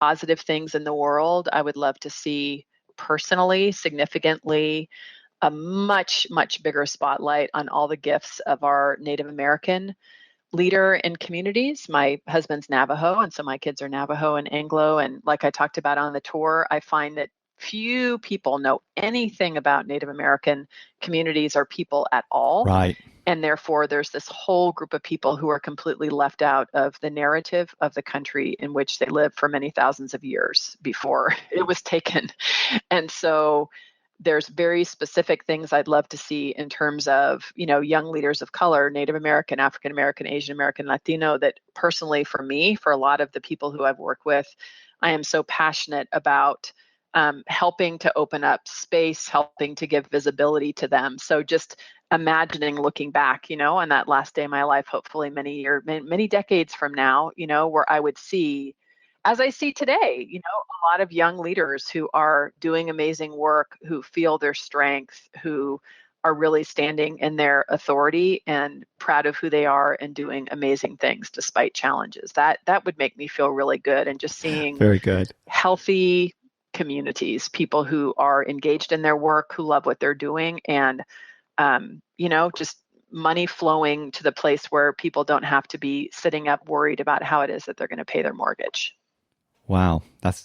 positive things in the world, I would love to see personally, significantly, a much, much bigger spotlight on all the gifts of our Native American leader in communities. My husband's Navajo, and so my kids are Navajo and Anglo. And like I talked about on the tour, I find that few people know anything about Native American communities or people at all. Right. And therefore, there's this whole group of people who are completely left out of the narrative of the country in which they lived for many thousands of years before it was taken. And so there's very specific things I'd love to see in terms of, young leaders of color, Native American, African American, Asian American, Latino, that personally for me, for a lot of the people who I've worked with, I am so passionate about helping to open up space, helping to give visibility to them. So just imagining looking back, on that last day of my life, hopefully many decades from now, where I would see, as I see today, a lot of young leaders who are doing amazing work, who feel their strength, who are really standing in their authority and proud of who they are and doing amazing things despite challenges. That would make me feel really good. And just seeing very good, healthy communities, people who are engaged in their work, who love what they're doing, and just money flowing to the place where people don't have to be sitting up worried about how it is that they're going to pay their mortgage. Wow.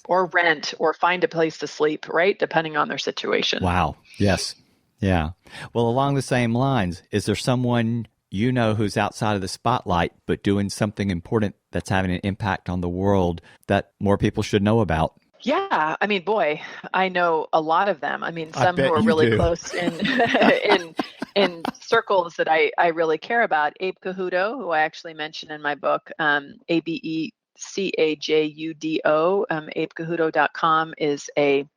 Or rent or find a place to sleep, right? Depending on their situation. Wow. Yes. Yeah. Well, along the same lines, is there someone who's outside of the spotlight, but doing something important that's having an impact on the world that more people should know about? Yeah. I mean, boy, I know a lot of them. I mean, some who are really close in circles that I really care about. Abe Cajudo, who I actually mentioned in my book, ABECAJUDO, abecajudo.com, is an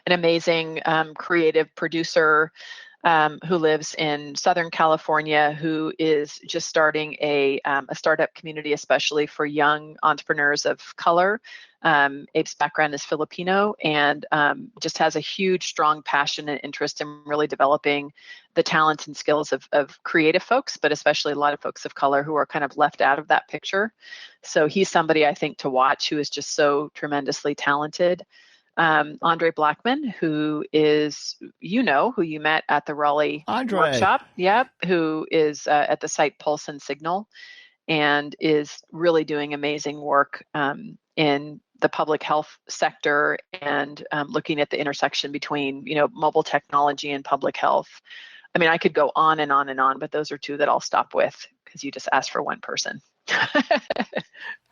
amazing creative producer who lives in Southern California, who is just starting a startup community, especially for young entrepreneurs of color. Abe's background is Filipino, and just has a huge, strong passion and interest in really developing the talents and skills of creative folks, but especially a lot of folks of color who are kind of left out of that picture. So he's somebody I think to watch, who is just so tremendously talented. Andre Blackman, who is, who you met at the Raleigh workshop. Yep. Who is at the site Pulse and Signal, and is really doing amazing work in the public health sector and looking at the intersection between, mobile technology and public health. I mean, I could go on and on and on, but those are two that I'll stop with because you just asked for one person.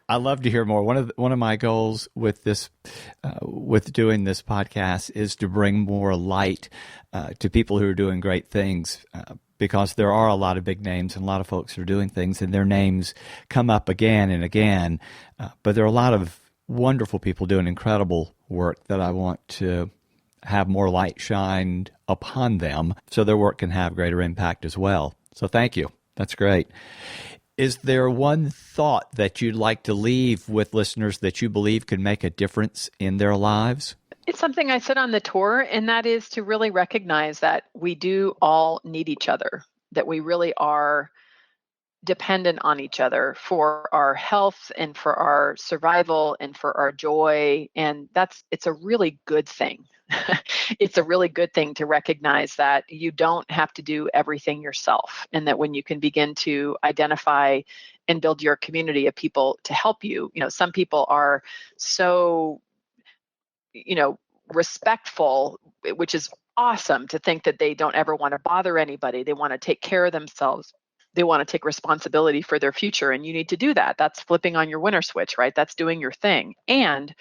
I love to hear more. One of my goals with this, with doing this podcast, is to bring more light to people who are doing great things, because there are a lot of big names and a lot of folks who are doing things, and their names come up again and again. But there are a lot of wonderful people doing incredible work that I want to have more light shined upon them, so their work can have greater impact as well. So thank you. That's great. Is there one thought that you'd like to leave with listeners that you believe could make a difference in their lives? It's something I said on the tour, and that is to really recognize that we do all need each other, that we really are dependent on each other for our health and for our survival and for our joy. And it's a really good thing. It's a really good thing to recognize that you don't have to do everything yourself, and that when you can begin to identify and build your community of people to help you, some people are so, respectful, which is awesome, to think that they don't ever want to bother anybody. They want to take care of themselves. They want to take responsibility for their future, and you need to do that. That's flipping on your winner switch, right? That's doing your thing. And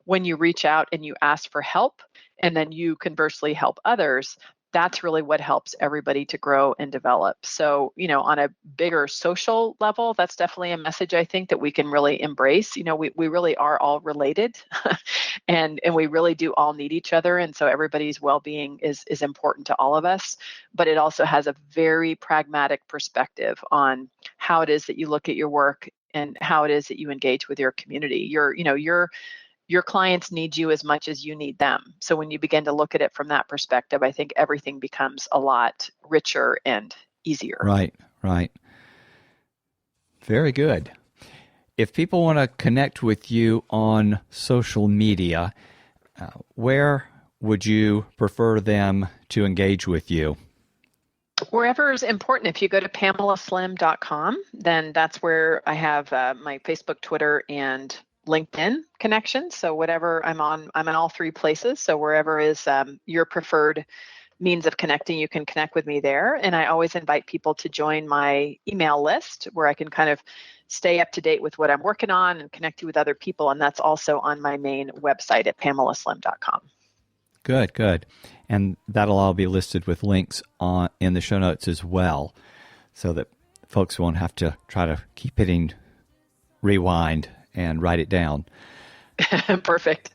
when you reach out and you ask for help, and then you conversely help others, that's really what helps everybody to grow and develop. So, on a bigger social level, that's definitely a message I think that we can really embrace. We really are all related and we really do all need each other. And so everybody's well-being is important to all of us, but it also has a very pragmatic perspective on how it is that you look at your work and how it is that you engage with your community. Your clients need you as much as you need them. So when you begin to look at it from that perspective, I think everything becomes a lot richer and easier. Right. Very good. if people want to connect with you on social media, where would you prefer them to engage with you? Wherever is important. If you go to PamelaSlim.com, then that's where I have my Facebook, Twitter, and LinkedIn connections. So whatever I'm on all three places. So wherever is your preferred means of connecting, you can connect with me there. And I always invite people to join my email list where I can kind of stay up to date with what I'm working on and connect you with other people. And that's also on my main website at PamelaSlim.com. Good, good. And that'll all be listed with links in the show notes as well, so that folks won't have to try to keep hitting rewind and write it down. Perfect.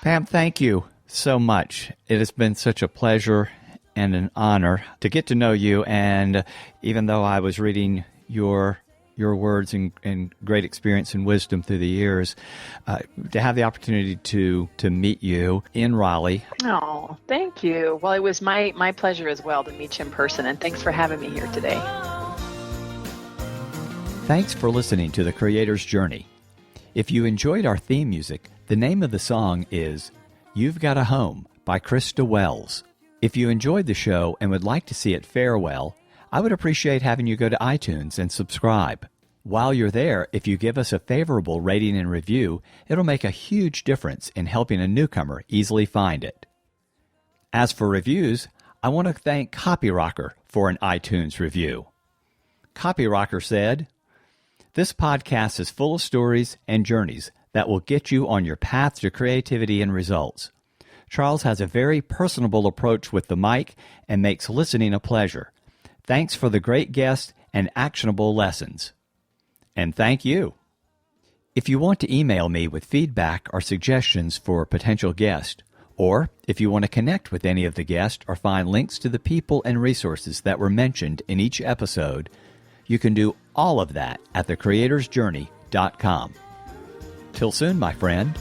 Pam, thank you so much. It has been such a pleasure and an honor to get to know you. And even though I was reading your words and great experience and wisdom through the years, to have the opportunity to meet you in Raleigh. Oh, thank you. Well, it was my pleasure as well to meet you in person, and thanks for having me here today. Thanks for listening to The Creator's Journey. If you enjoyed our theme music, the name of the song is You've Got a Home by Krista Wells. If you enjoyed the show and would like to see it fare well, I would appreciate having you go to iTunes and subscribe. While you're there, if you give us a favorable rating and review, it'll make a huge difference in helping a newcomer easily find it. As for reviews, I want to thank CopyRocker for an iTunes review. CopyRocker said, "This podcast is full of stories and journeys that will get you on your path to creativity and results. Charles has a very personable approach with the mic and makes listening a pleasure. Thanks for the great guests and actionable lessons." And thank you. If you want to email me with feedback or suggestions for a potential guest, or if you want to connect with any of the guests or find links to the people and resources that were mentioned in each episode, you can do all of that at thecreatorsjourney.com. Till soon, my friend.